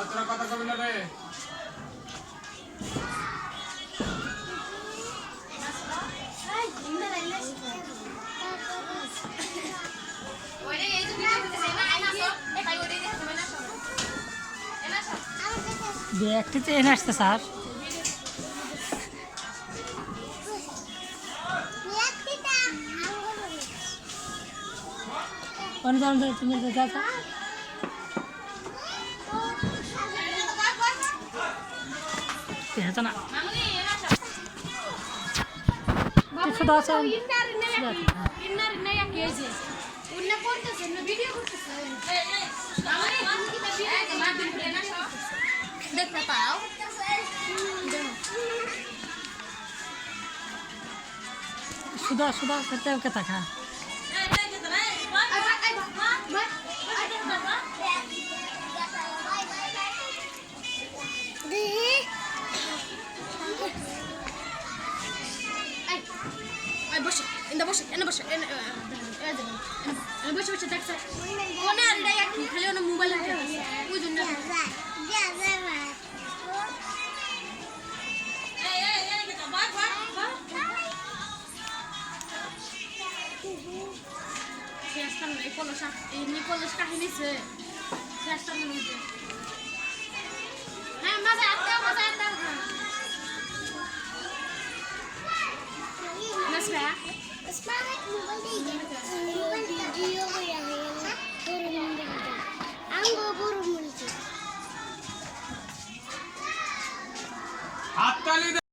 তোরা কথা কবি না রে একটি ট্রেন আসছে স্যার তুমি যা না শুধু আছে দেখতে পাও শুধু করতে ওকে থাকা বসে এনে বসে এনে বসে বসে বসে দেখছে কোনে আর খালি ওনা মোবাইল আছে ওই জন্য নিকোলাস কাহিনীছে হ্যাঁ মজা আত্মা Mas, Pak? Mas, Pak, mau beli. Mau beli. Iya,